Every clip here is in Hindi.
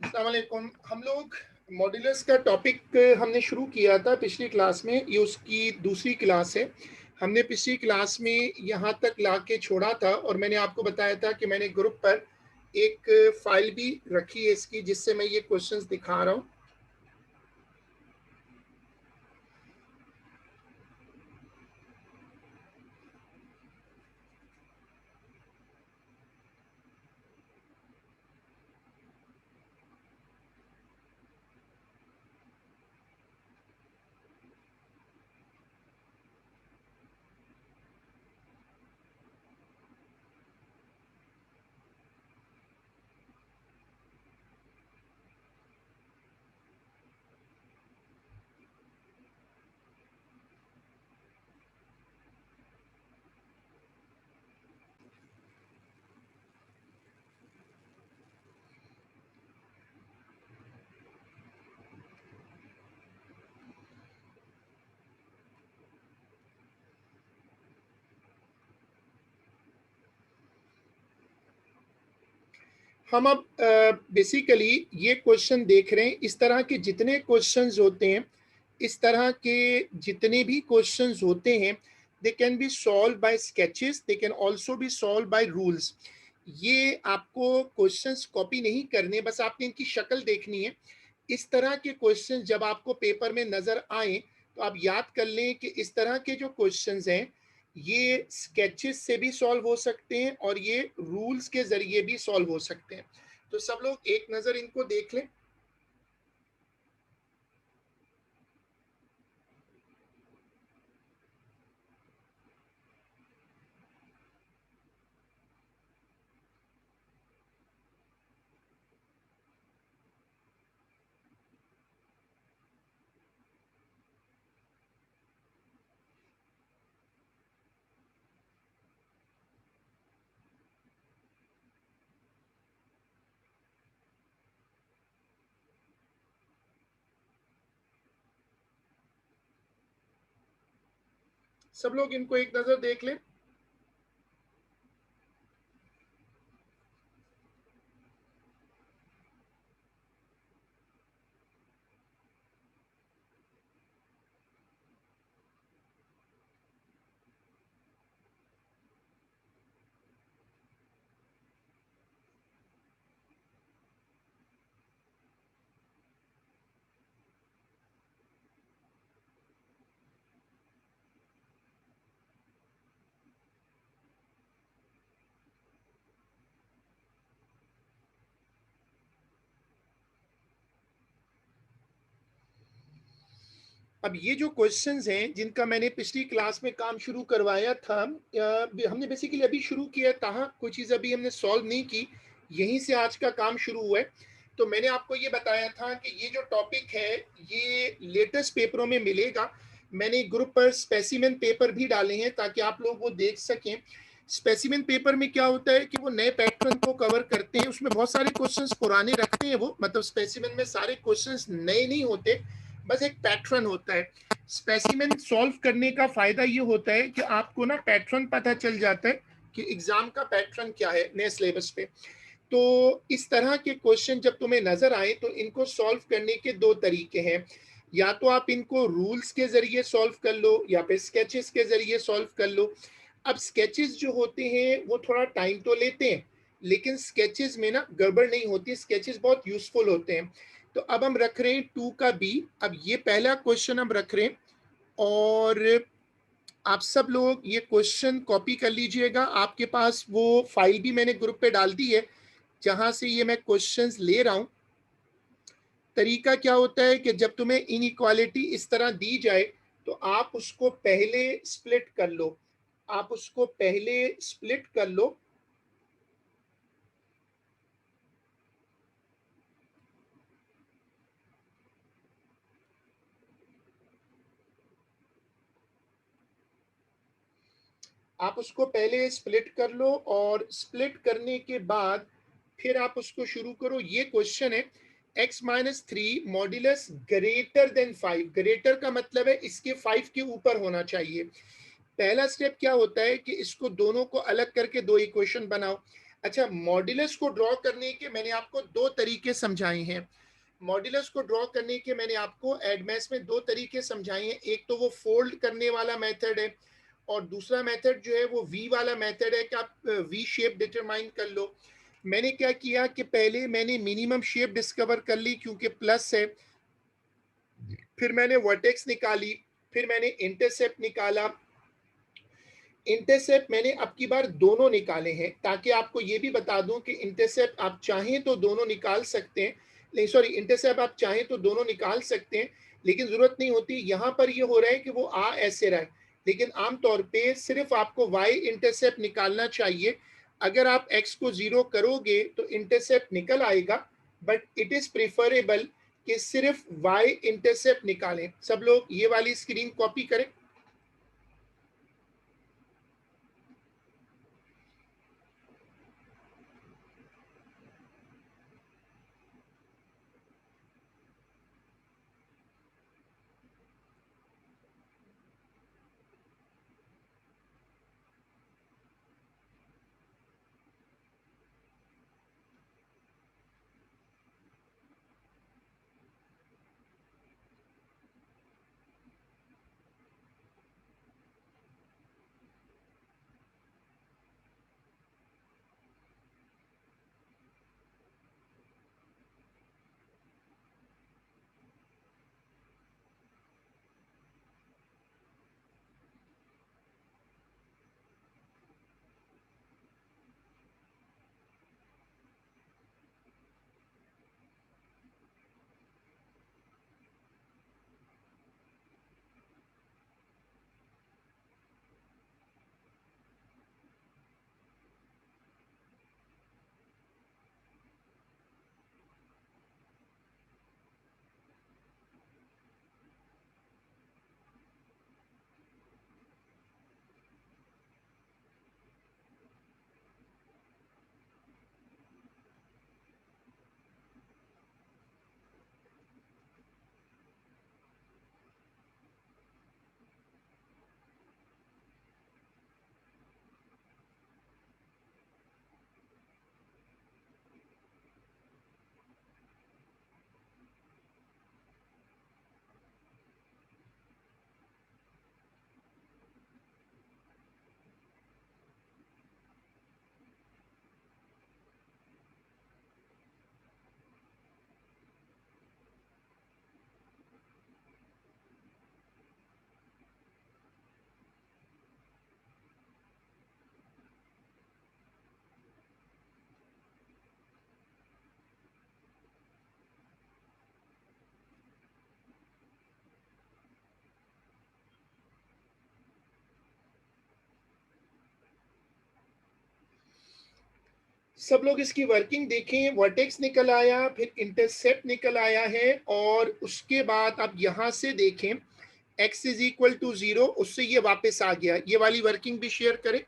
अस्सलाम वालेकुम। हम लोग मॉड्यूलस का टॉपिक हमने शुरू किया था पिछली क्लास में। ये उसकी दूसरी क्लास है। हमने पिछली क्लास में यहाँ तक ला के छोड़ा था और मैंने आपको बताया था कि मैंने ग्रुप पर एक फाइल भी रखी है इसकी, जिससे मैं ये क्वेश्चंस दिखा रहा हूँ। हम अब बेसिकली ये क्वेश्चन देख रहे हैं। इस तरह के जितने क्वेश्चंस होते हैं, इस तरह के जितने भी क्वेश्चंस होते हैं, they can be solve by sketches, they can also be solve by rules. ये आपको क्वेश्चंस कॉपी नहीं करने, बस आपने इनकी शक्ल देखनी है। इस तरह के क्वेश्चंस जब आपको पेपर में नजर आए तो आप याद कर लें कि इस तरह के जो क्वेश्चंस हैं ये स्केचेस से भी सॉल्व हो सकते हैं और ये रूल्स के जरिए भी सॉल्व हो सकते हैं। तो सब लोग एक नजर इनको देख लें। सब लोग इनको एक नजर देख लें। अब ये जो क्वेश्चंस हैं जिनका मैंने पिछली क्लास में काम शुरू करवाया था, हमने बेसिकली अभी शुरू किया था, कोई चीज़ अभी हमने सॉल्व नहीं की, यहीं से आज का काम शुरू हुआ है। तो मैंने आपको ये बताया था कि ये जो टॉपिक है ये लेटेस्ट पेपरों में मिलेगा। मैंने ग्रुप पर स्पेसिमेन पेपर भी डाले हैं ताकि आप लोग वो देख सकें। स्पेसिमेन पेपर में क्या होता है कि वो नए पैटर्न को कवर करते हैं, उसमें बहुत सारे क्वेश्चंस पुराने रखते हैं वो, मतलब स्पेसिमेन में सारे क्वेश्चंस नए नहीं होते, बस एक पैटर्न होता है। स्पेसिमेन सॉल्व करने का फायदा ये होता है कि आपको ना पैटर्न पता चल जाता है कि एग्जाम का पैटर्न क्या है नए सिलेबस पे। तो इस तरह के क्वेश्चन जब तुम्हें नजर आए तो इनको सॉल्व करने के दो तरीके हैं। या तो आप इनको रूल्स के जरिए सॉल्व कर लो या फिर स्केचेस के जरिए सॉल्व कर लो। अब स्केचेस जो होते हैं वो थोड़ा टाइम तो लेते हैं, लेकिन स्केचेस में ना गड़बड़ नहीं होती, स्केचेस बहुत यूजफुल होते हैं। तो अब हम रख रहे हैं 2 का बी। अब ये पहला क्वेश्चन हम रख रहे हैं और आप सब लोग ये क्वेश्चन कॉपी कर लीजिएगा। आपके पास वो फाइल भी मैंने ग्रुप पे डाल दी है जहां से ये मैं क्वेश्चंस ले रहा हूं। तरीका क्या होता है कि जब तुम्हें इनइक्वालिटी इस तरह दी जाए तो आप उसको पहले स्प्लिट कर लो। आप उसको पहले स्प्लिट कर लो। आप उसको पहले स्प्लिट कर लो और स्प्लिट करने के बाद फिर आप उसको शुरू करो। ये क्वेश्चन है x minus three modulus greater than 5। Greater का मतलब है इसके 5 के ऊपर होना चाहिए। पहला स्टेप क्या होता है कि इसको दोनों को अलग करके दो इक्वेशन बनाओ। अच्छा, मॉड्यूलस को ड्रॉ करने के मैंने आपको 2 तरीके समझाए हैं। मॉड्यूलस को ड्रॉ करने के मैंने आपको एडमेस में 2 तरीके समझाए हैं। एक तो वो फ़ोल्ड करने वाला मेथड है और दूसरा मेथड जो है वो वी वाला मेथड है कि आप वी शेप डिटरमाइन कर लो। मैंने क्या किया कि पहले मैंने मिनिमम शेप डिस्कवर कर ली क्योंकि प्लस है, फिर मैंने वर्टेक्स निकाली, फिर मैंने इंटरसेप्ट निकाला। इंटरसेप्ट मैंने अब की बार दोनों निकाले हैं ताकि आपको ये भी बता दूं कि इंटरसेप्ट आप चाहें तो दोनों निकाल सकते हैं, नहीं सॉरी, इंटरसेप्ट आप चाहें तो दोनों निकाल सकते हैं, लेकिन जरूरत नहीं होती। यहाँ पर ये हो रहा है कि वो आ ऐसे रहा है, लेकिन आमतौर पे सिर्फ आपको वाई इंटरसेप्ट निकालना चाहिए। अगर आप एक्स को जीरो करोगे तो इंटरसेप्ट निकल आएगा, बट इट इज प्रिफरेबल कि सिर्फ वाई इंटरसेप्ट निकालें। सब लोग ये वाली स्क्रीन कॉपी करें। सब लोग इसकी वर्किंग देखें। वर्टेक्स निकल आया, फिर इंटरसेप्ट निकल आया है, और उसके बाद आप यहां से देखें x इज इक्वल टू 0, उससे ये वापस आ गया। ये वाली वर्किंग भी शेयर करें।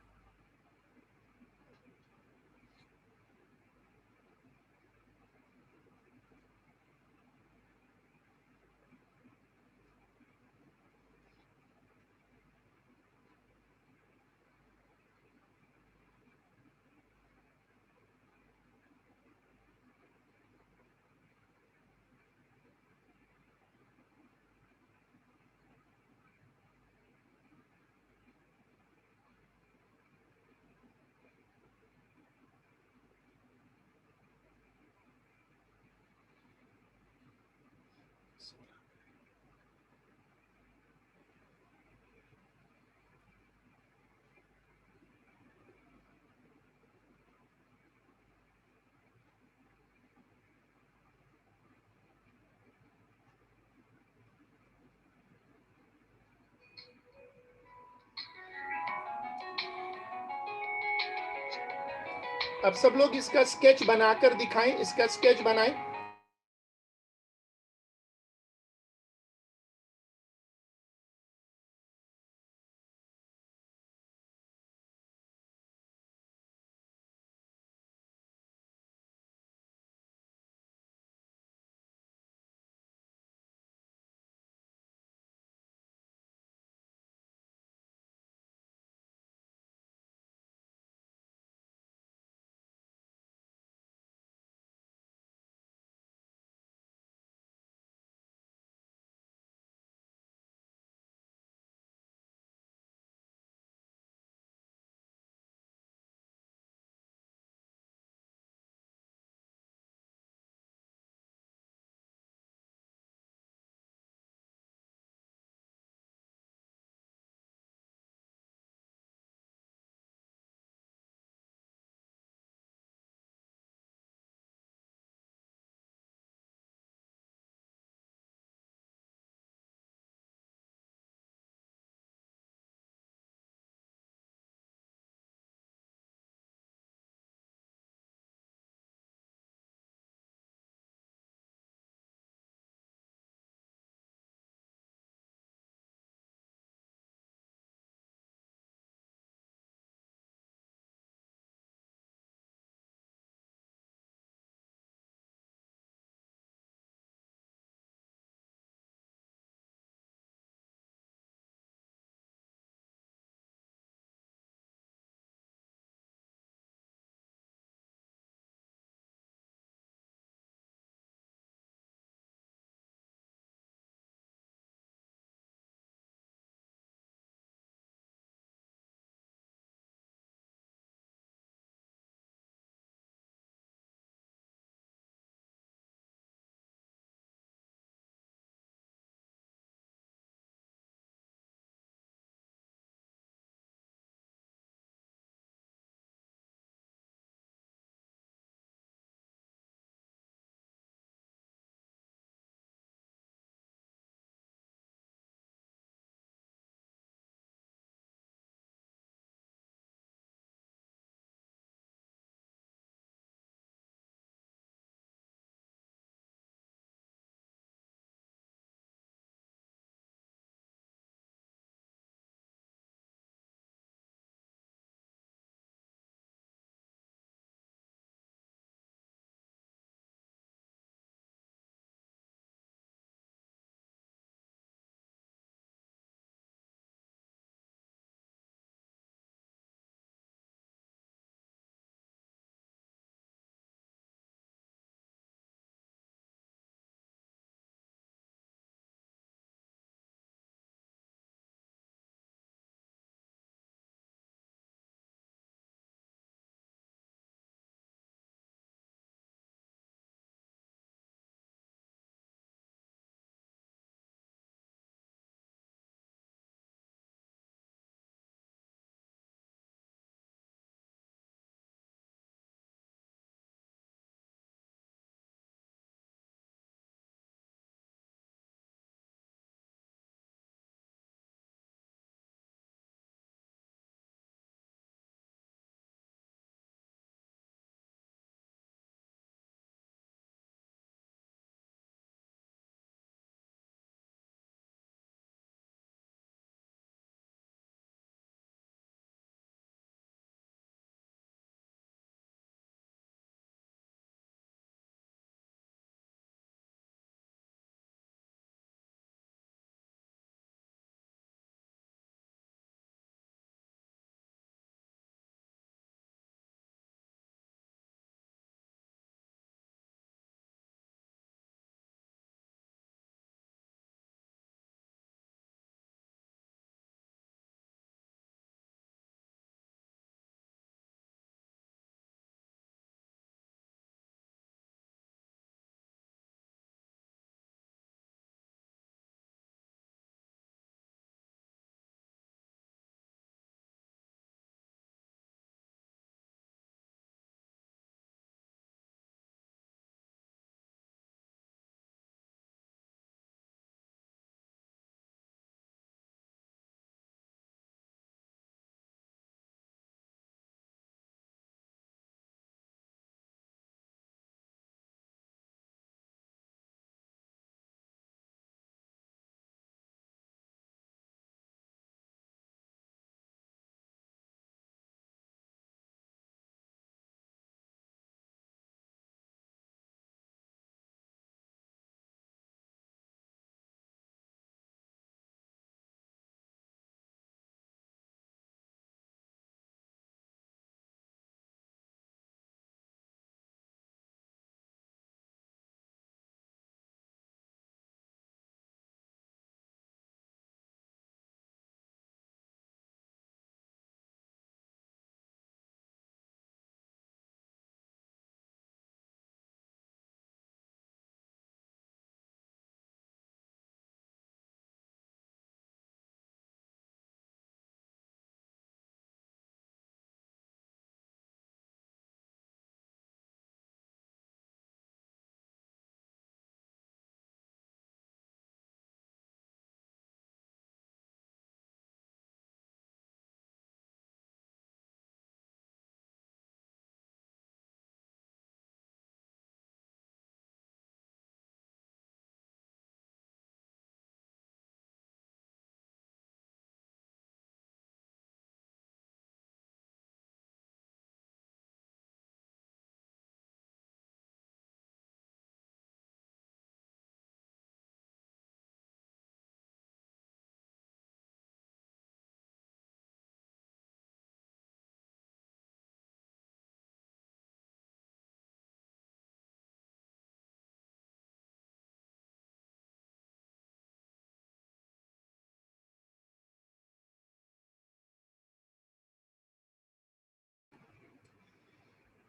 अब सब लोग इसका स्केच बनाकर दिखाएं, इसका स्केच बनाएं।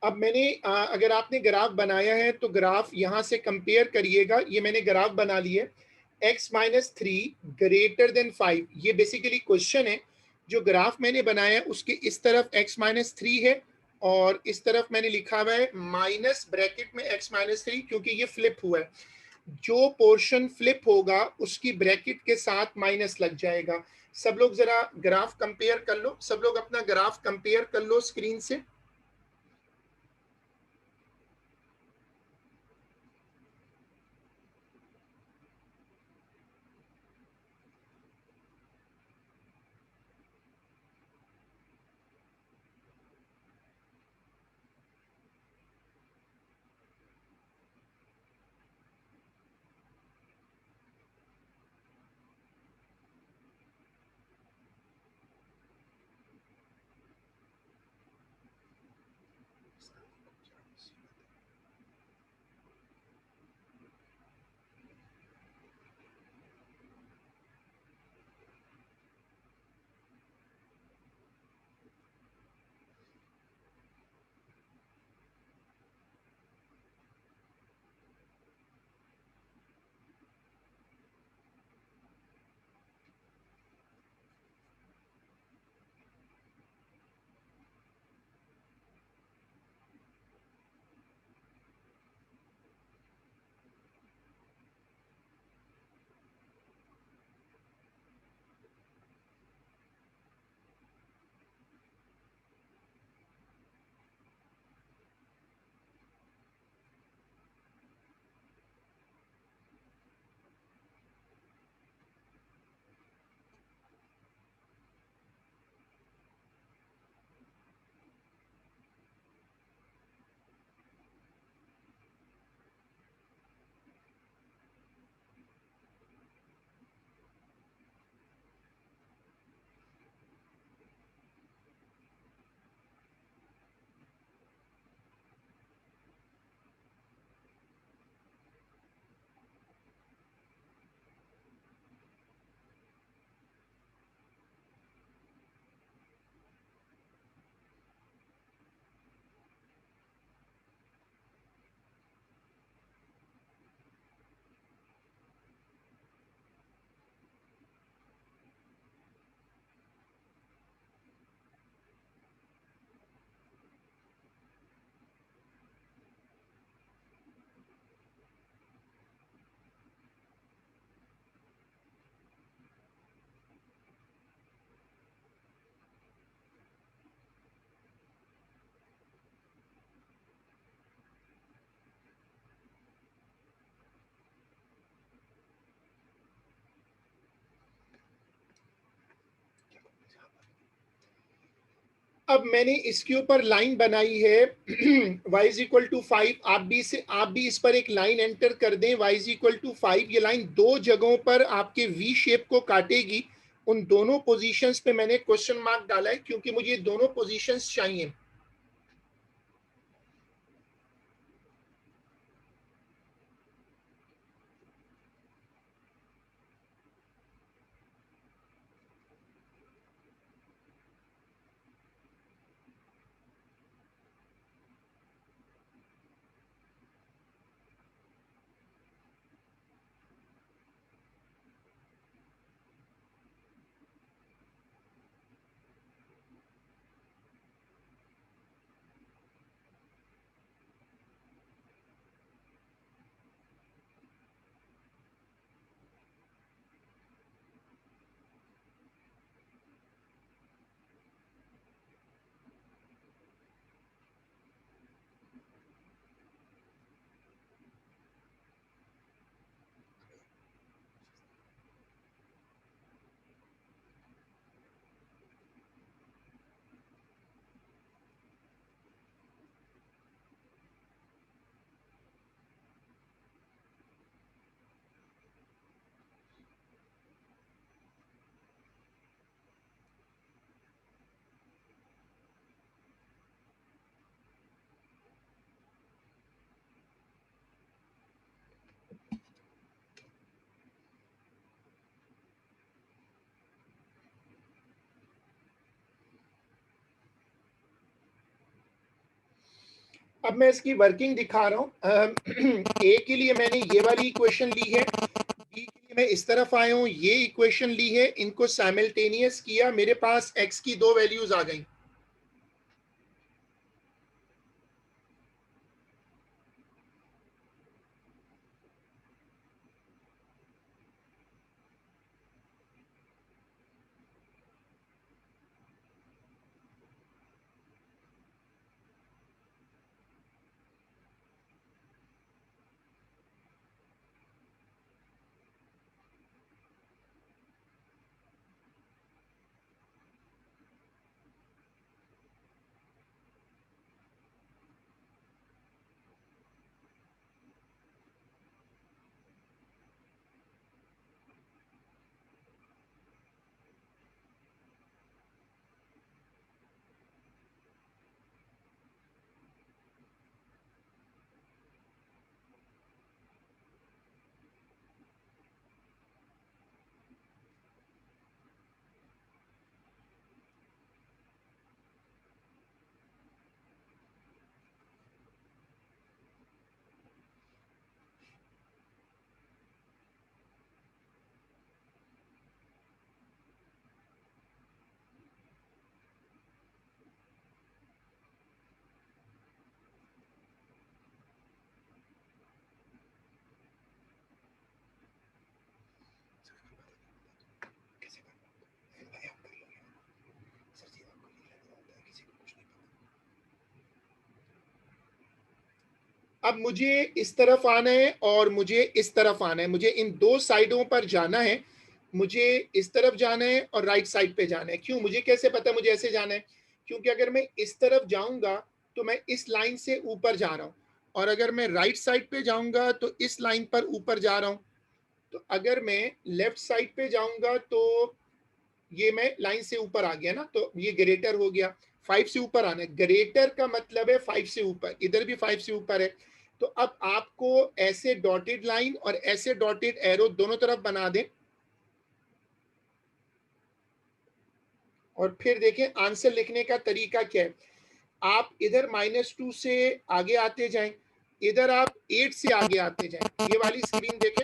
अब मैंने अगर आपने ग्राफ बनाया है तो ग्राफ यहाँ से कंपेयर करिएगा। ये मैंने ग्राफ बना लिया है, x minus three greater than 5। ये बेसिकली क्वेश्चन है। जो ग्राफ मैंने बनाया है उसके इस तरफ x माइनस थ्री है और इस तरफ मैंने लिखा हुआ है माइनस ब्रैकेट में x माइनस थ्री, क्योंकि ये फ्लिप हुआ है। जो पोर्शन फ्लिप होगा उसकी ब्रैकेट के साथ माइनस लग जाएगा। सब लोग जरा ग्राफ कंपेयर कर लो, सब लोग अपना ग्राफ कंपेयर कर लो स्क्रीन से। अब मैंने इसके ऊपर लाइन बनाई है y इज इक्वल टू 5। आप भी इस पर एक लाइन एंटर कर दें, y इज इक्वल टू 5। ये लाइन दो जगहों पर आपके v शेप को काटेगी। उन दोनों पोजीशंस पे मैंने क्वेश्चन मार्क डाला है क्योंकि मुझे दोनों पोजीशंस चाहिए। अब मैं इसकी वर्किंग दिखा रहा हूँ। ए के लिए मैंने ये वाली इक्वेशन ली है, बी के लिए मैं इस तरफ आया हूँ, ये इक्वेशन ली है, इनको साइमल्टेनियस किया, मेरे पास एक्स की दो वैल्यूज आ गई। अब मुझे इस तरफ आना है और मुझे इस तरफ आना है, मुझे इन दो साइडों पर जाना है, मुझे इस तरफ जाना है और राइट साइड पे जाना है। क्यों, मुझे कैसे पता है मुझे ऐसे जाना है? क्योंकि अगर मैं इस तरफ जाऊंगा तो मैं इस लाइन से ऊपर जा रहा हूं, और अगर मैं राइट साइड पे जाऊंगा तो इस लाइन पर ऊपर जा रहा हूं। तो अगर मैं लेफ्ट साइड पे जाऊंगा तो ये मैं लाइन से ऊपर आ गया ना, तो ये ग्रेटर हो गया। 5 से ऊपर आना है, ग्रेटर का मतलब है 5 से ऊपर, इधर भी 5 से ऊपर है। तो अब आपको ऐसे डॉटेड लाइन और ऐसे डॉटेड एरो दोनों तरफ बना दें, और फिर देखें आंसर लिखने का तरीका क्या है। आप इधर -2 से आगे आते जाएं, इधर आप 8 से आगे आते जाएं। ये वाली स्क्रीन देखें,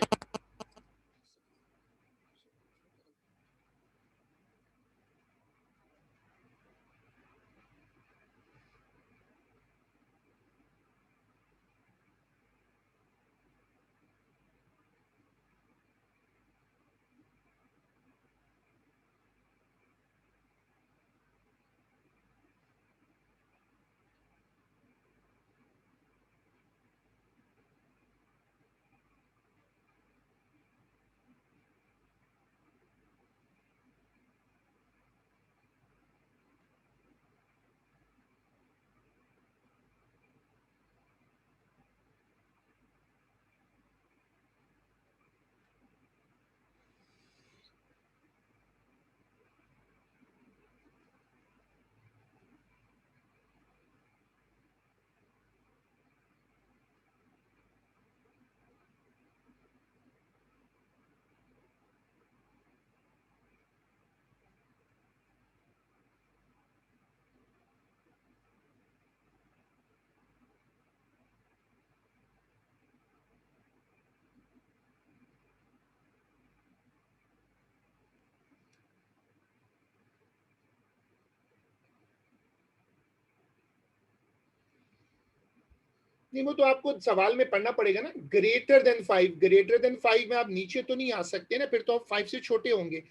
नहीं वो तो आपको सवाल में पढ़ना पड़ेगा ना, ग्रेटर देन 5, ग्रेटर देन 5 में आप नीचे तो नहीं आ सकते ना, फिर तो आप 5 से छोटे होंगे।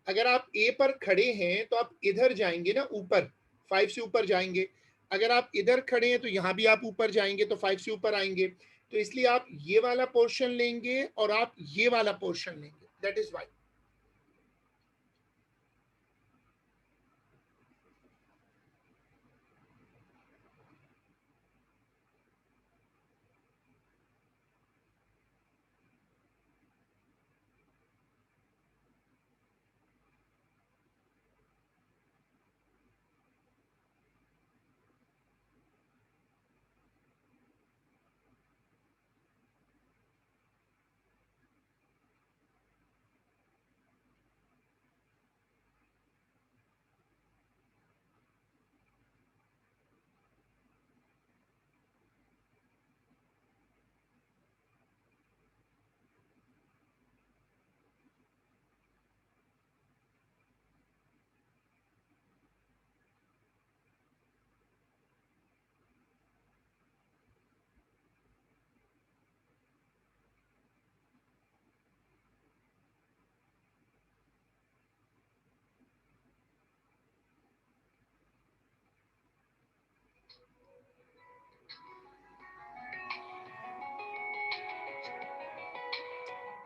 अगर आप ए पर खड़े हैं तो आप इधर जाएंगे ना, ऊपर 5 से ऊपर जाएंगे। अगर आप इधर खड़े हैं तो यहाँ भी आप ऊपर जाएंगे तो 5 से ऊपर आएंगे। तो इसलिए आप ये वाला पोर्शन लेंगे और आप ये वाला पोर्शन लेंगे, दैट इज वाई।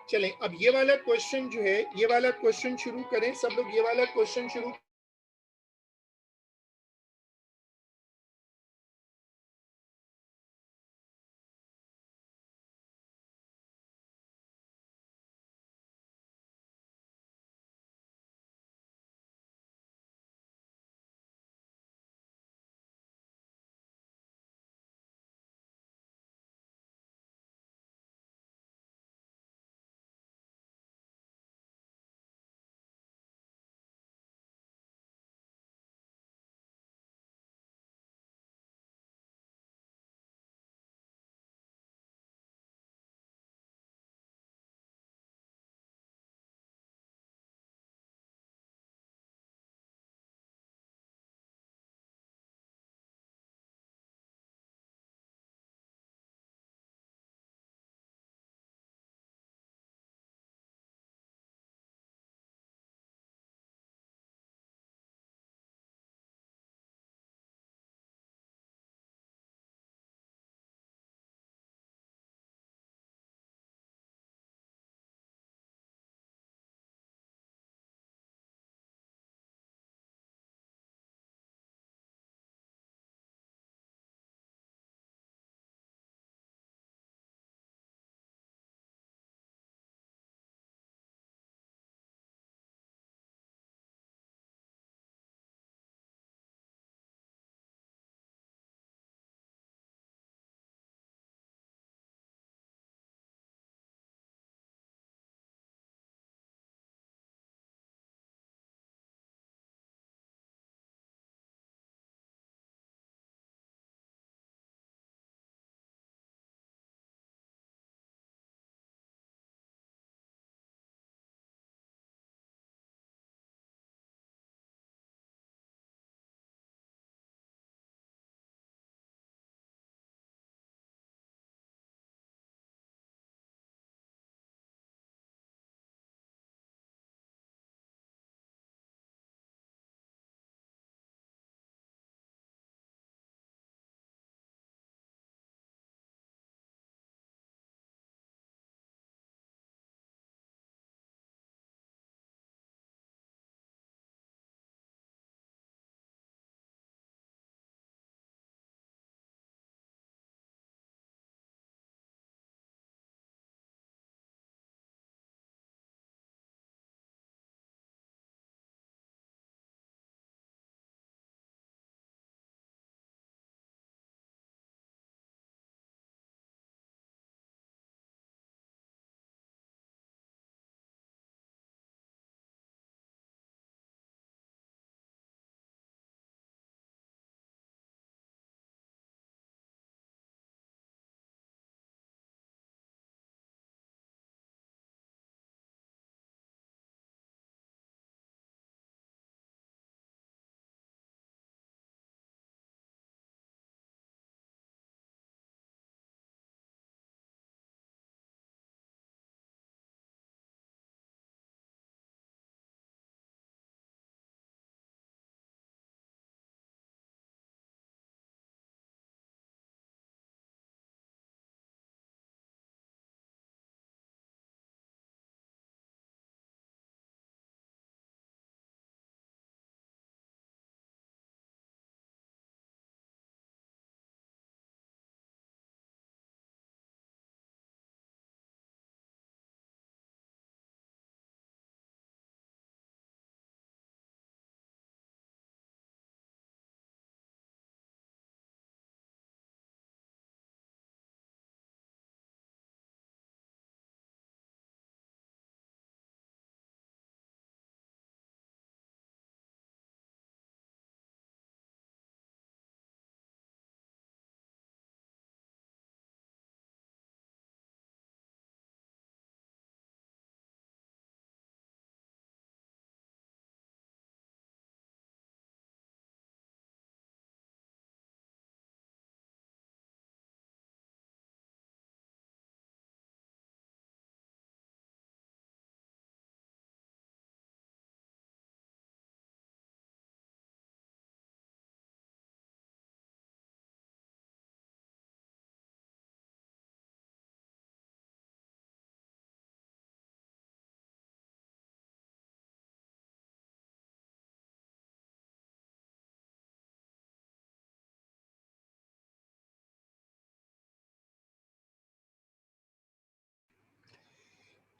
चलें, अब ये वाला क्वेश्चन जो है, ये वाला क्वेश्चन शुरू करें, सब लोग ये वाला क्वेश्चन शुरू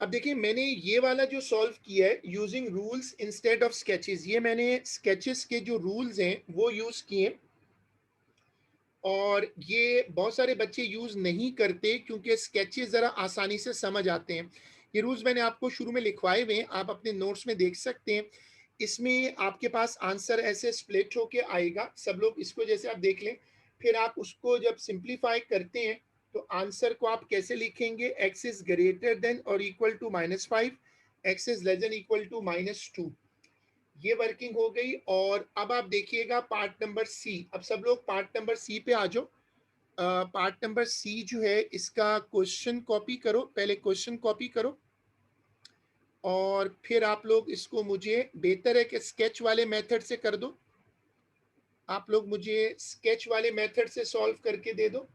अब देखिए मैंने ये वाला जो सॉल्व किया है using rules instead of sketches, ये मैंने स्केचेस के जो रूल्स हैं वो यूज किए और ये बहुत सारे बच्चे यूज नहीं करते क्योंकि स्केचेस जरा आसानी से समझ आते हैं। ये रूल्स मैंने आपको शुरू में लिखवाए हुए हैं, आप अपने नोट्स में देख सकते हैं। इसमें आपके पास आंसर ऐसे स्प्लिट होके आएगा, सब लोग इसको जैसे आप देख लें, फिर आप उसको जब सिंप्लीफाई करते हैं तो आंसर को आप कैसे लिखेंगे, एक्स इज ग्रेटर देन और equal to -5, x is less than equal to -2। ये वर्किंग हो गई। और अब आप देखिएगा पार्ट नंबर सी, अब सब लोग पार्ट नंबर सी पे आ जाओ। पार्ट नंबर सी जो है इसका क्वेश्चन कॉपी करो, पहले क्वेश्चन कॉपी करो और फिर आप लोग इसको मुझे बेहतर है कि स्केच वाले मेथड से कर दो। आप लोग मुझे स्केच वाले मेथड से सॉल्व करके दे दो।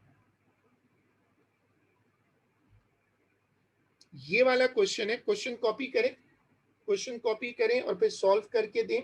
ये वाला क्वेश्चन है, क्वेश्चन कॉपी करें, क्वेश्चन कॉपी करें और फिर सॉल्व करके दें।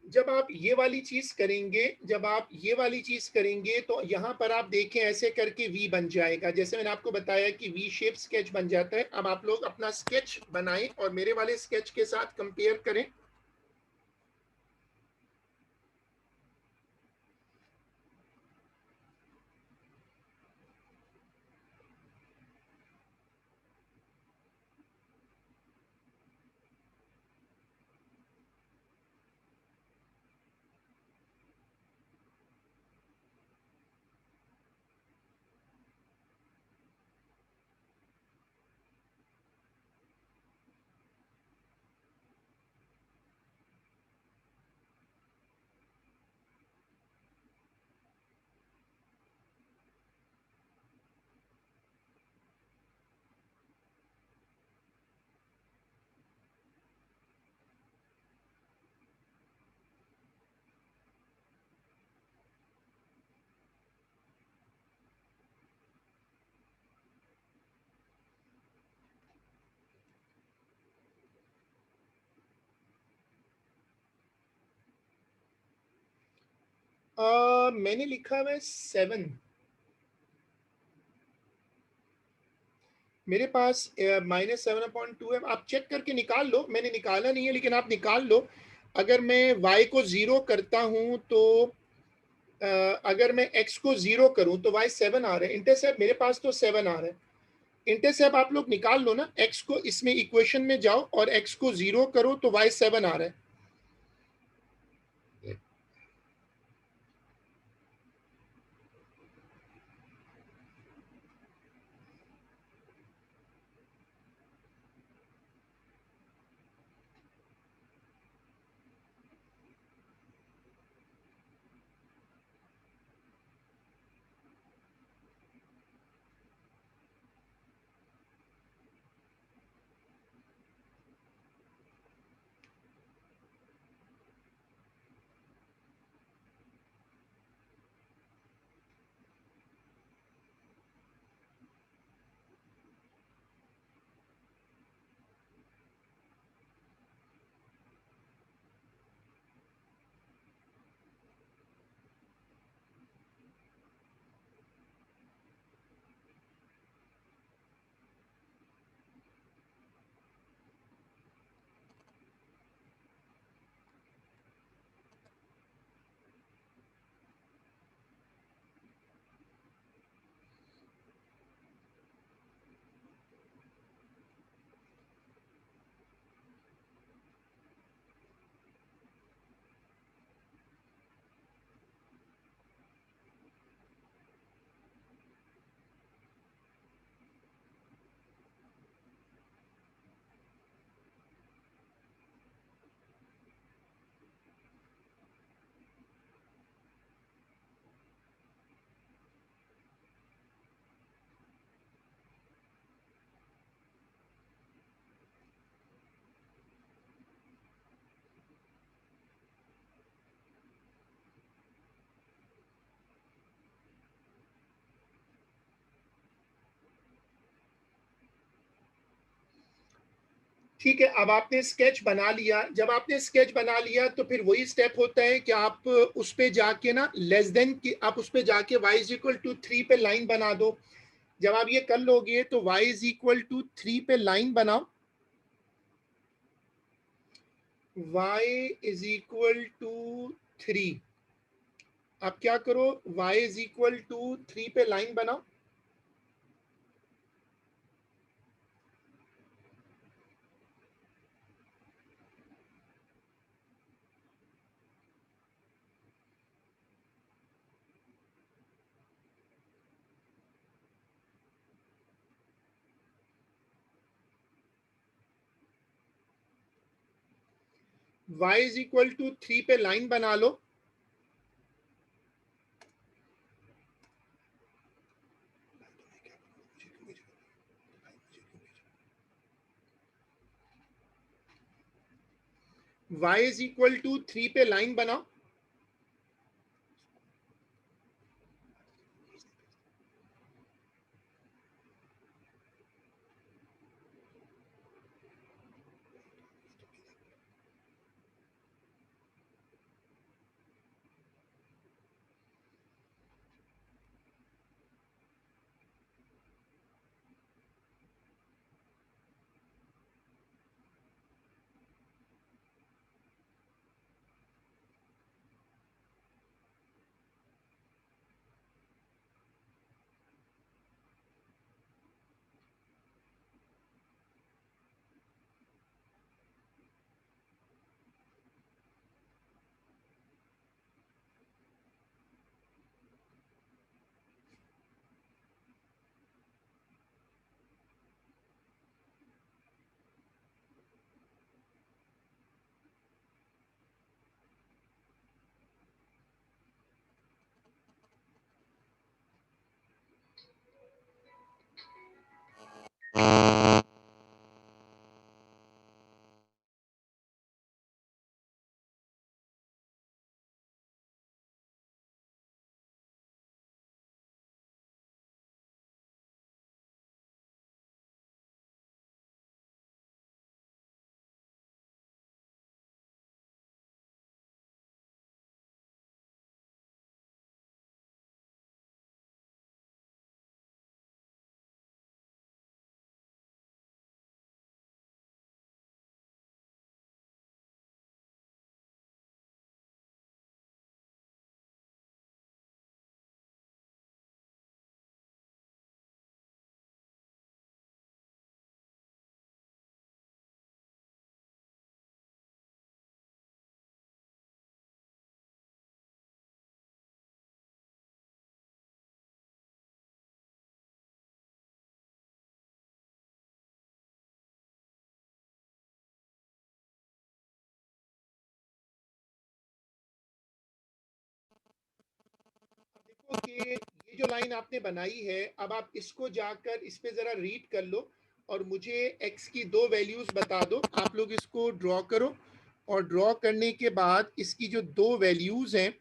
जब आप ये वाली चीज करेंगे, जब आप ये वाली चीज करेंगे तो यहाँ पर आप देखें ऐसे करके वी बन जाएगा, जैसे मैंने आपको बताया कि वी शेप स्केच बन जाता है। अब आप लोग अपना स्केच बनाएं और मेरे वाले स्केच के साथ कंपेयर करें। मैंने लिखा हुआ है 7, मेरे पास -7/2 है। आप चेक करके निकाल लो, मैंने निकाला नहीं है लेकिन आप निकाल लो। अगर मैं y को 0 करता हूं तो अगर मैं x को 0 करूं तो y 7 आ रहा है, इंटरसेप्ट मेरे पास तो 7 आ रहा है। इंटरसेप्ट आप लोग निकाल लो ना, x को इसमें इक्वेशन में जाओ और x को 0 करो तो y 7 आ रहा है। ठीक है, अब आपने स्केच बना लिया। जब आपने स्केच बना लिया तो फिर वही स्टेप होता है कि आप उस पे जाके ना लेस देन की आप उस पे जाके y इज इक्वल टू 3 पे लाइन बना दो। जब आप ये कर लोगे तो y इज इक्वल टू 3 पे लाइन बनाओ। y is equal to 3। आप क्या करो, y इज इक्वल टू 3 पे लाइन बनाओ। y इज इक्वल टू 3 पे लाइन बना लो। y इज इक्वल टू 3 पे लाइन बनाओ। कि ये जो लाइन आपने बनाई है, अब आप इसको जाकर इस पे जरा रीड कर लो और मुझे x की दो वैल्यूज बता दो। आप लोग इसको ड्रॉ करो और ड्रॉ करने के बाद इसकी जो दो वैल्यूज हैं,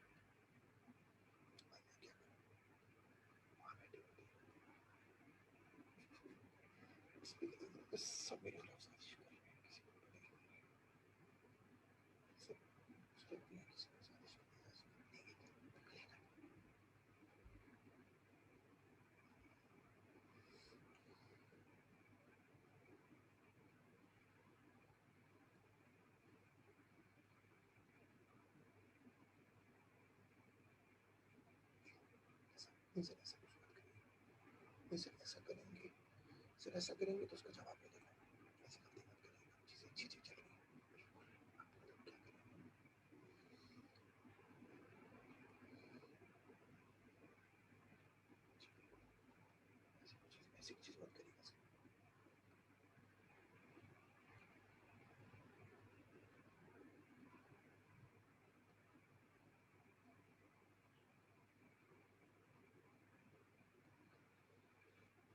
ऐसा करेंगे, सर ऐसा करेंगे तो उसका जवाब मिलेगा। ऐसी गलती मत करिएगा, चीजें अच्छी चल रही हैं। ऐसी चीज मत करिएगा सर।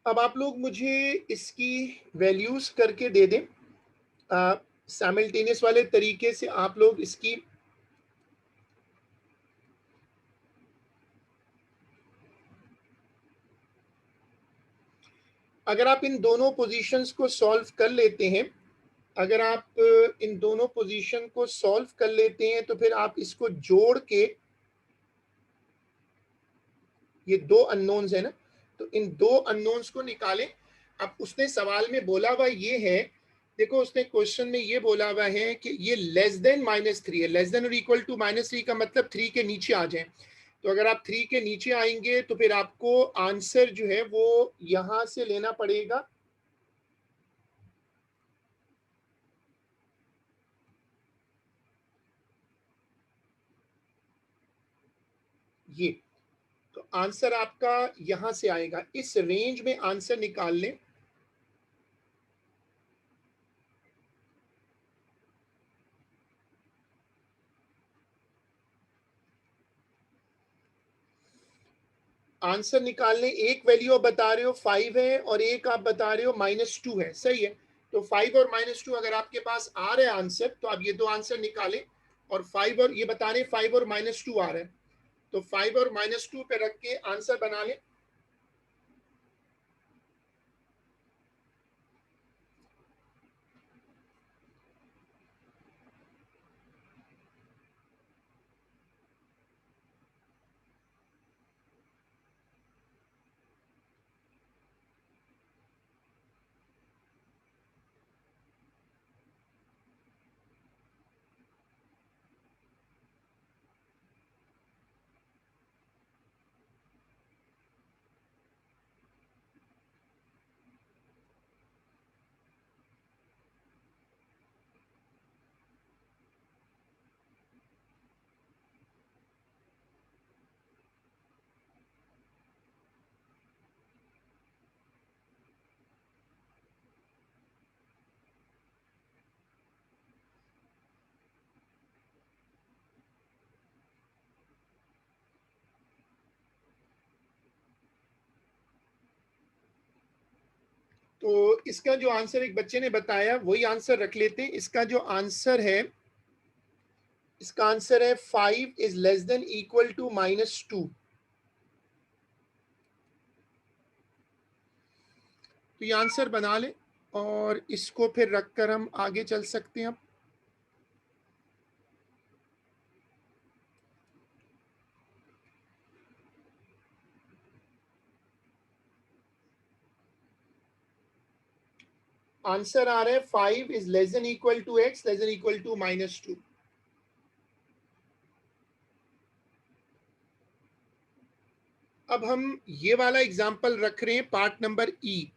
अब आप लोग मुझे इसकी वैल्यूज करके दे दें। साइमल्टेनियस वाले तरीके से आप लोग इसकी अगर आप इन दोनों पोजीशंस को सॉल्व कर लेते हैं, अगर आप इन दोनों पोजीशन को सॉल्व कर लेते हैं तो फिर आप इसको जोड़ के, ये दो अननोन्स है ना, तो इन दो अननोन्स को निकालें। अब उसने सवाल में बोला हुआ ये है, देखो उसने क्वेश्चन में ये बोला हुआ है कि ये लेस देन -3 है। लेस देन और इक्वल टू -3 का मतलब 3 के नीचे आ जाए। तो अगर आप 3 के नीचे आएंगे तो फिर आपको आंसर जो है वो यहां से लेना पड़ेगा, ये। तो आंसर आपका यहां से आएगा, इस रेंज में आंसर निकाल लें। आंसर निकालने, एक वैल्यू आप बता रहे हो 5 है और एक आप बता रहे हो -2 है, सही है। तो 5 और -2 अगर आपके पास आ रहे हैं आंसर, तो आप ये दो आंसर निकालें। और 5 और ये बता रहे 5 और -2 आ रहा है, तो 5 और -2 पे रख के आंसर बना लें। तो इसका जो आंसर एक बच्चे ने बताया वही आंसर रख लेते हैं। इसका जो आंसर है, इसका आंसर है 5 is less than equal to -2। तो ये आंसर बना लें और इसको फिर रखकर हम आगे चल सकते हैं। आंसर आ रहा है 5 is less than equal to x less than equal to -2। अब हम ये वाला एग्जाम्पल रख रहे हैं, पार्ट नंबर ई।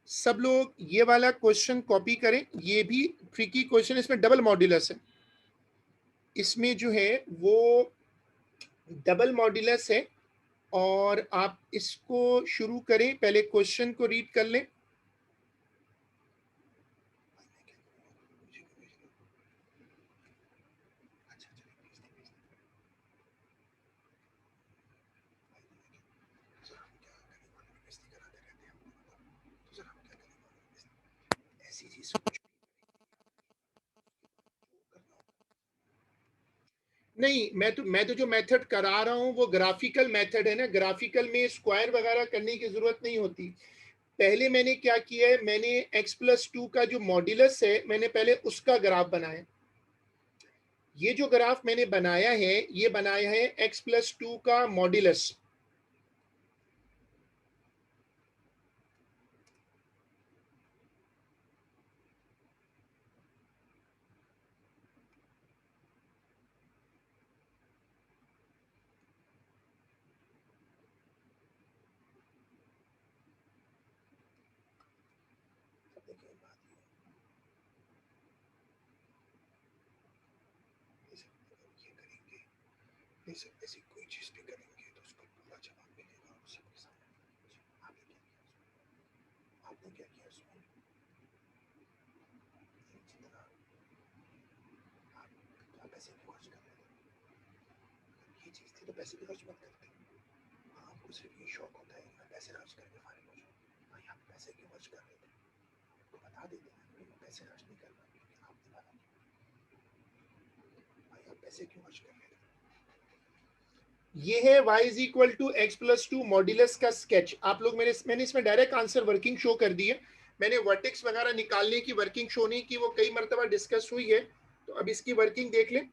सब लोग ये वाला क्वेश्चन कॉपी करें, ये भी ट्रिकी क्वेश्चन, इसमें डबल मॉड्यूलस है। इसमें जो है वो डबल मॉड्यूलस है और आप इसको शुरू करें, पहले क्वेश्चन को रीड कर लें। ऐसी चीज सोच नहीं, मैं तो जो मेथड करा रहा हूँ वो ग्राफिकल मेथड है ना। ग्राफिकल में स्क्वायर वगैरह करने की जरूरत नहीं होती। पहले मैंने क्या किया है, मैंने x+2 का जो मॉड्यूलस है मैंने पहले उसका ग्राफ बनाया। ये जो ग्राफ मैंने बनाया है ये बनाया है x+2 का मॉड्यूलस। ऐसी कोई चीज भी करेंगे तो उसका पूरा जवाब मिलेगा आप सबके सामने। आपने क्या किया उसमें? जितना आप पैसे भी खर्च कर रहे थे, ये चीज थी तो पैसे भी खर्च मत करते। आपको सिर्फ ये शौक होता है कि मैं पैसे खर्च करके फारिग हो जाऊं। भाई आप पैसे क्यों खर्च कर रहे थे? तो बता देते हैं भाई मैं पैसे खर्च नहीं कर रहा, लेकिन आपने बता भाई आप पैसे क्यों खर्च कर रहे थे? ये है y is equal to x+2 modulus का स्केच। आप लोग मैंने इसमें डायरेक्ट आंसर वर्किंग शो कर दी है। मैंने वर्टेक्स वगैरह निकालने की वर्किंग शो नहीं की, वो कई मरतबा डिस्कस हुई है। तो अब इसकी वर्किंग देख लें।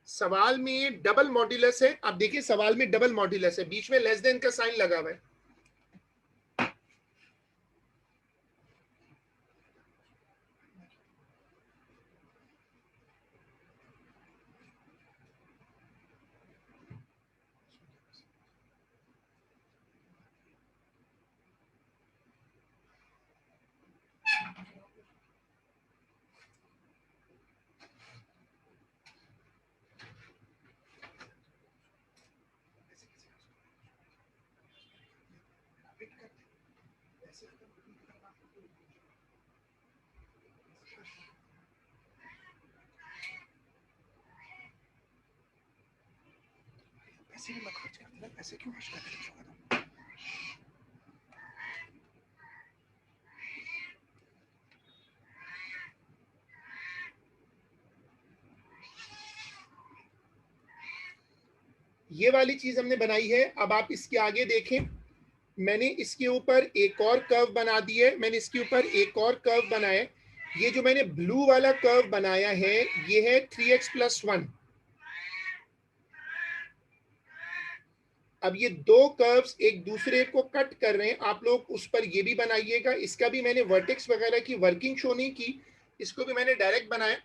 सवाल में डबल मॉड्यूलस है। आप देखिए सवाल में डबल मॉड्यूलस है, बीच में लेस देन का साइन लगा हुआ है। पैसे भी मत खर्च करते ना, पैसे क्यों खर्च करते हैं? ये वाली चीज हमने बनाई है। अब आप इसके आगे देखें, मैंने इसके ऊपर एक और कर्व बना दी है। मैंने इसके ऊपर एक और कर्व बनाया है। ये जो मैंने ब्लू वाला कर्व बनाया है ये है 3x+1। अब ये दो कर्व्स एक दूसरे को कट कर रहे हैं। आप लोग उस पर ये भी बनाइएगा। इसका भी मैंने वर्टेक्स वगैरह की वर्किंग शो नहीं की, इसको भी मैंने डायरेक्ट बनाया।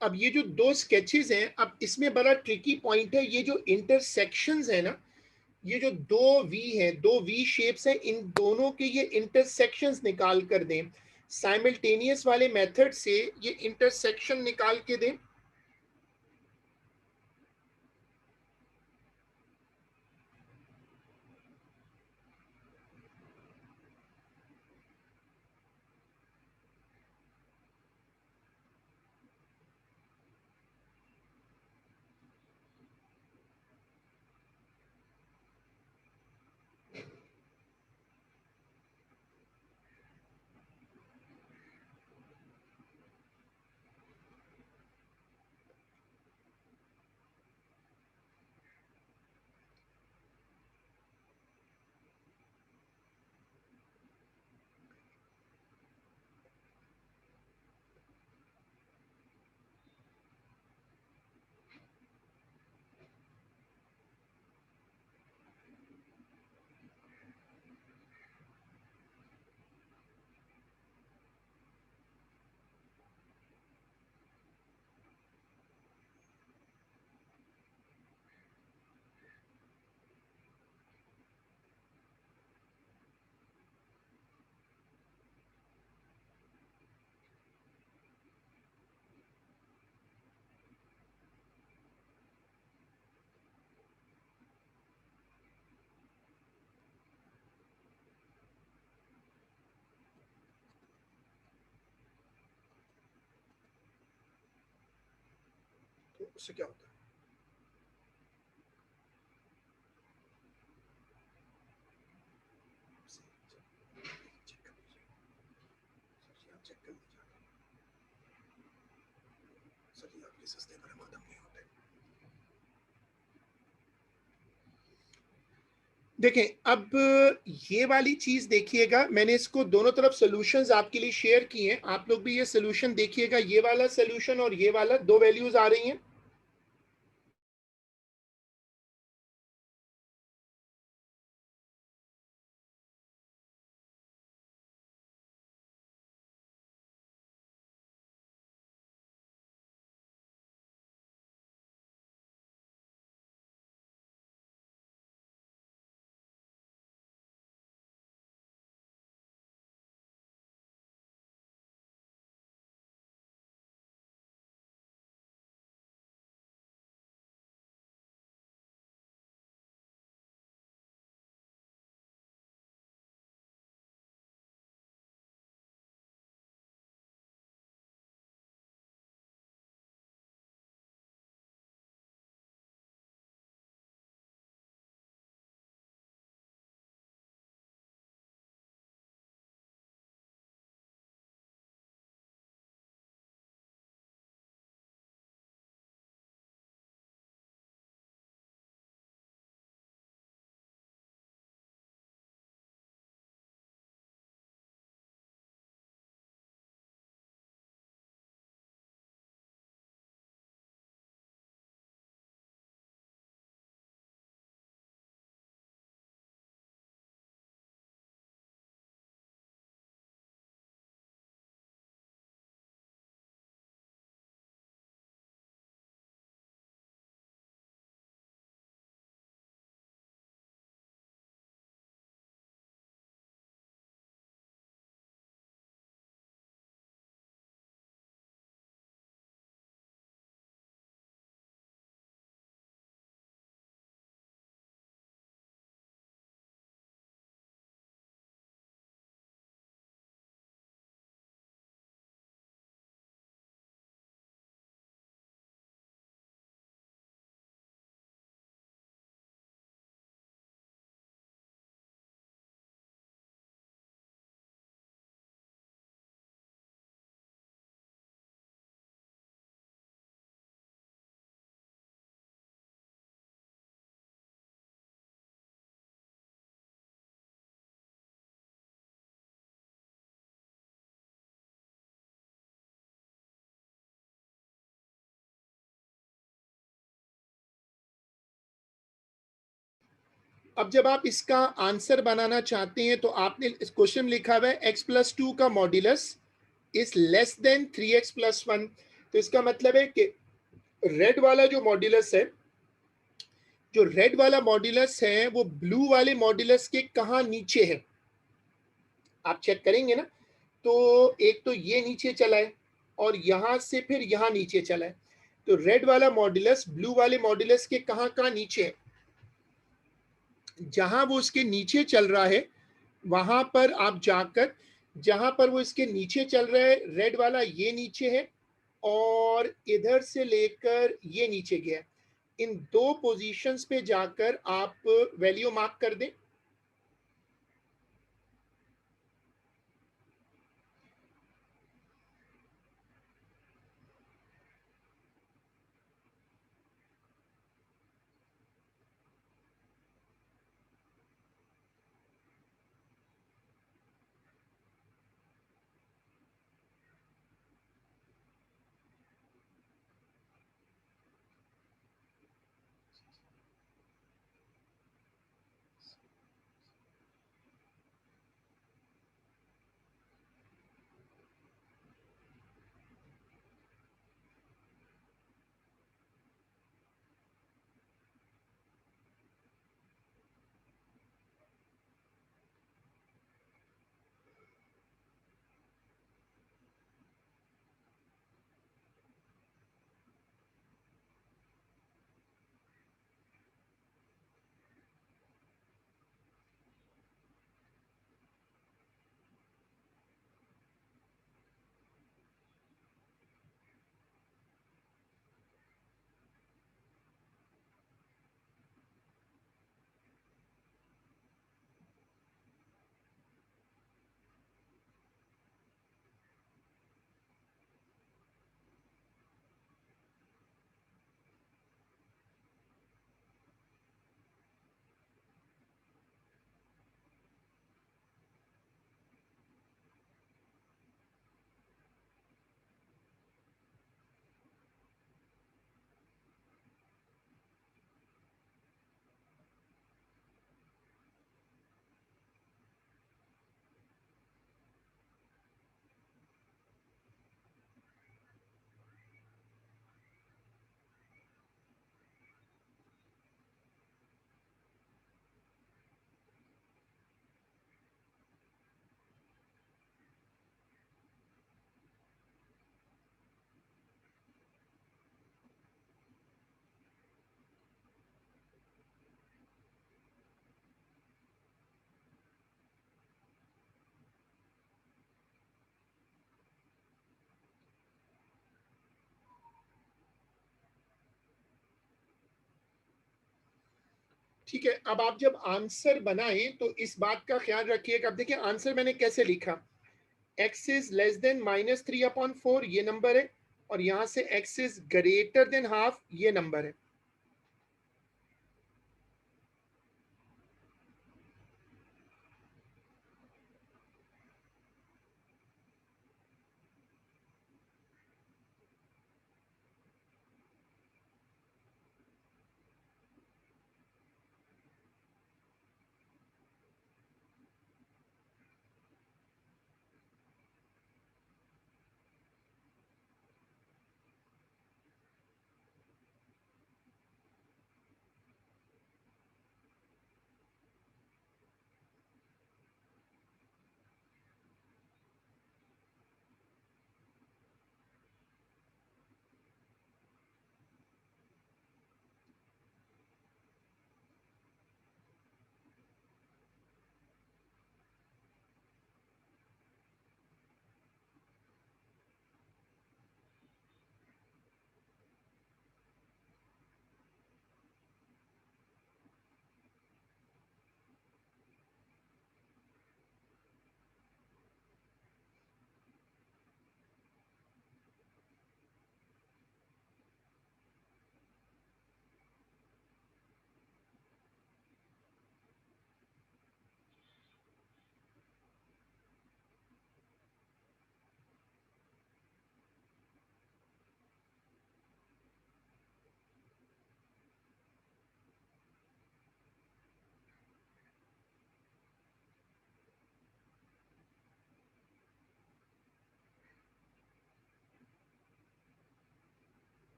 अब ये जो दो स्केचेस हैं, अब इसमें बड़ा ट्रिकी पॉइंट है, ये जो इंटरसेक्शंस है ना, ये जो दो वी है, दो वी शेप्स हैं, इन दोनों के ये इंटरसेक्शंस निकाल कर दें, साइमल्टेनियस वाले मेथड से ये इंटरसेक्शन निकाल के दें। तो उससे क्या होता है? चेक कर लीजिए सर जी, आप चेक कर लीजिए सर जी, आपके सस्ते बड़े मातम नहीं होते। देखें, अब ये वाली चीज देखिएगा, मैंने इसको दोनों तरफ सॉल्यूशंस आपके लिए शेयर किए हैं, आप लोग भी ये सॉल्यूशन देखिएगा, ये वाला सॉल्यूशन और ये वाला, दो वैल्यूज आ रही हैं। अब जब आप इसका आंसर बनाना चाहते हैं, तो आपने इस क्वेश्चन लिखा हुआ है x+2 का modulus is less then 3x+1। तो इसका मतलब है कि रेड वाला जो मॉड्यूलस है, जो रेड वाला मॉड्यूलस है वो ब्लू वाले मॉड्यूलस के कहाँ नीचे है, आप चेक करेंगे ना। तो एक तो ये नीचे चला है और यहाँ से फिर यहाँ नीचे चला है। तो रेड वाला मॉड्यूलस ब्लू वाले मॉड्यूलस के कहाँ कहाँ नीचे है, जहां वो इसके नीचे चल रहा है वहां पर आप जाकर, जहां पर वो इसके नीचे चल रहा है रेड वाला ये नीचे है और इधर से लेकर ये नीचे गया है, इन दो पोजीशंस पे जाकर आप वैल्यू मार्क कर दें। ठीक है, अब आप जब आंसर बनाएं तो इस बात का ख्याल रखिएगा। अब देखिए आंसर मैंने कैसे लिखा, x इज लेस देन -3/4 ये नंबर है और यहां से x is greater than half ये नंबर है।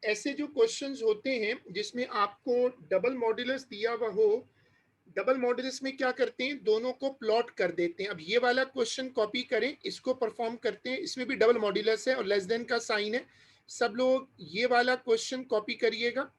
ऐसे जो क्वेश्चंस होते हैं जिसमें आपको डबल मॉड्यूलस दिया हुआ हो, डबल मॉड्यूलस में क्या करते हैं, दोनों को प्लॉट कर देते हैं। अब ये वाला क्वेश्चन कॉपी करें, इसको परफॉर्म करते हैं, इसमें भी डबल मॉड्यूलस है और लेस देन का साइन है। सब लोग ये वाला क्वेश्चन कॉपी करिएगा।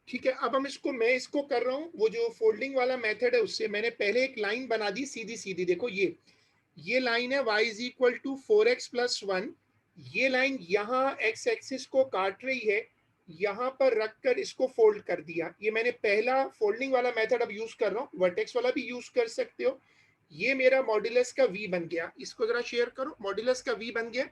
ठीक है, अब हम इसको, मैं इसको कर रहा हूँ, वो जो फोल्डिंग वाला मेथड है उससे मैंने पहले एक लाइन बना दी सीधी सीधी। देखो ये लाइन है y is equal to 4x+1। ये लाइन यहाँ x एक्सिस को काट रही है, यहाँ पर रखकर इसको फोल्ड कर दिया। ये मैंने पहला फोल्डिंग वाला मेथड अब यूज कर रहा हूँ, वर्टेक्स वाला भी यूज कर सकते हो। ये मेरा मॉड्यूलस का v बन गया। इसको जरा शेयर करो, मॉड्यूलस का v बन गया।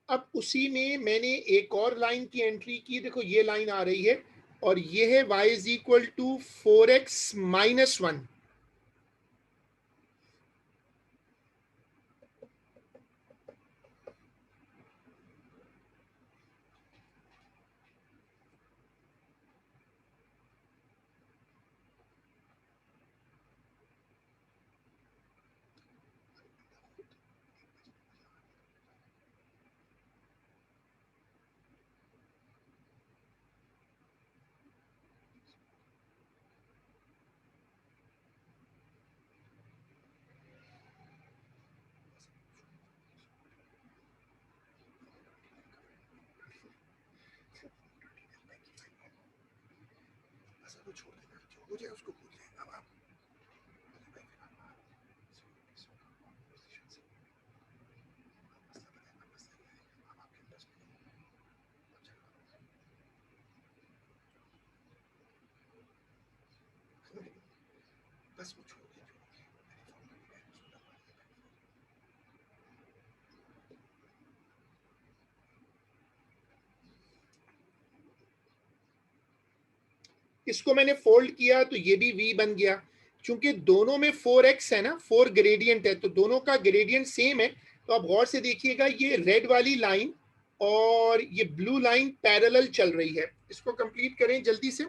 अब उसी में मैंने एक और लाइन की एंट्री की। देखो ये लाइन आ रही है और ये है y is equal to 4x-1। छोड़ देना, जो हो जाए उसको भूल जाए। अब आप बस वो छोड़ दे। इसको मैंने फोल्ड किया तो ये भी v बन गया। क्योंकि दोनों में 4x है ना, 4 ग्रेडियंट है, तो दोनों का ग्रेडियंट सेम है। तो आप गौर से देखिएगा, ये रेड वाली लाइन और ये ब्लू लाइन पैरेलल चल रही है। इसको कंप्लीट करें जल्दी से।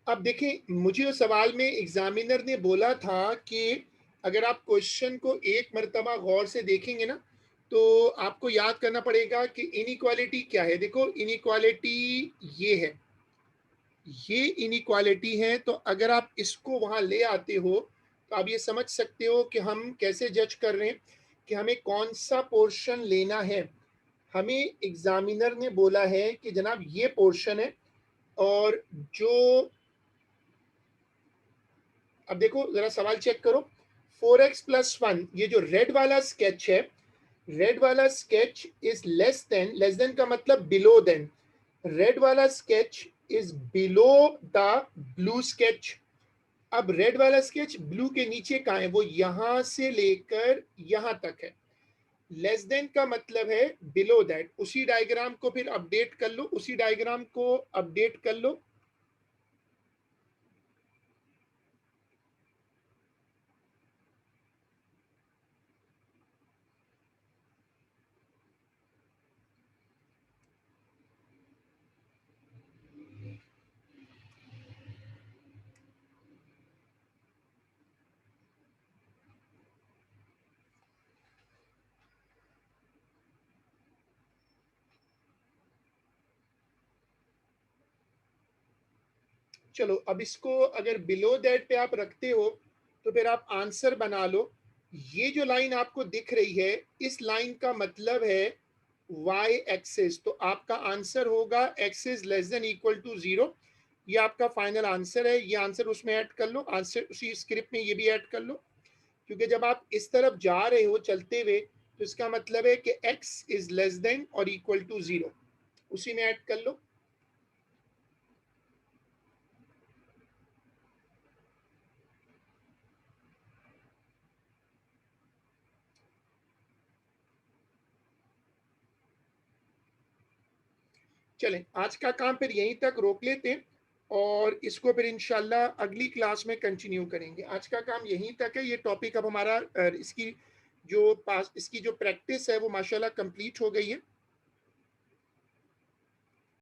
अब देखें, मुझे उस सवाल में एग्जामिनर ने बोला था कि अगर आप क्वेश्चन को एक मर्तबा गौर से देखेंगे ना, तो आपको याद करना पड़ेगा कि इनइक्वालिटी क्या है। देखो, इनइक्वालिटी ये है, ये इनइक्वालिटी है। तो अगर आप इसको वहां ले आते हो तो आप ये समझ सकते हो कि हम कैसे जज कर रहे हैं कि हमें कौन सा पोर्शन लेना है। हमें एग्जामिनर ने बोला है कि जनाब ये पोर्शन है, और जो, अब देखो जरा सवाल चेक करो, 4x+1, ये जो रेड वाला स्केच है, रेड वाला स्केच इज लेस देन का मतलब बिलो देन, रेड वाला sketch is below the blue sketch. अब रेड वाला स्केच ब्लू के नीचे कहाँ है, वो यहां से लेकर यहां तक है। लेस देन का मतलब है बिलो दैट। उसी डायग्राम को फिर अपडेट कर लो, उसी डायग्राम को अपडेट कर लो। चलो, अब इसको अगर बिलो दैट पे आप रखते हो तो फिर आप आंसर बना लो। ये जो लाइन आपको दिख रही है, इस लाइन का मतलब है y एक्सिस। तो आपका आंसर होगा x is less than equal to 0। ये आपका फाइनल आंसर है। ये आंसर उसमें ऐड कर लो, आंसर उसी स्क्रिप्ट में ये भी ऐड कर लो, क्योंकि जब आप इस तरफ जा रहे हो चलते हुए तो इसका मतलब है कि x इज लेस देन और इक्वल टू 0, उसी में ऐड कर लो। चलें, आज का काम फिर यहीं तक रोक लेते हैं और इसको फिर इंशाल्लाह अगली क्लास में कंटिन्यू करेंगे। आज का काम यहीं तक है। ये टॉपिक अब हमारा इसकी जो प्रैक्टिस है वो माशाल्लाह कंप्लीट हो गई है।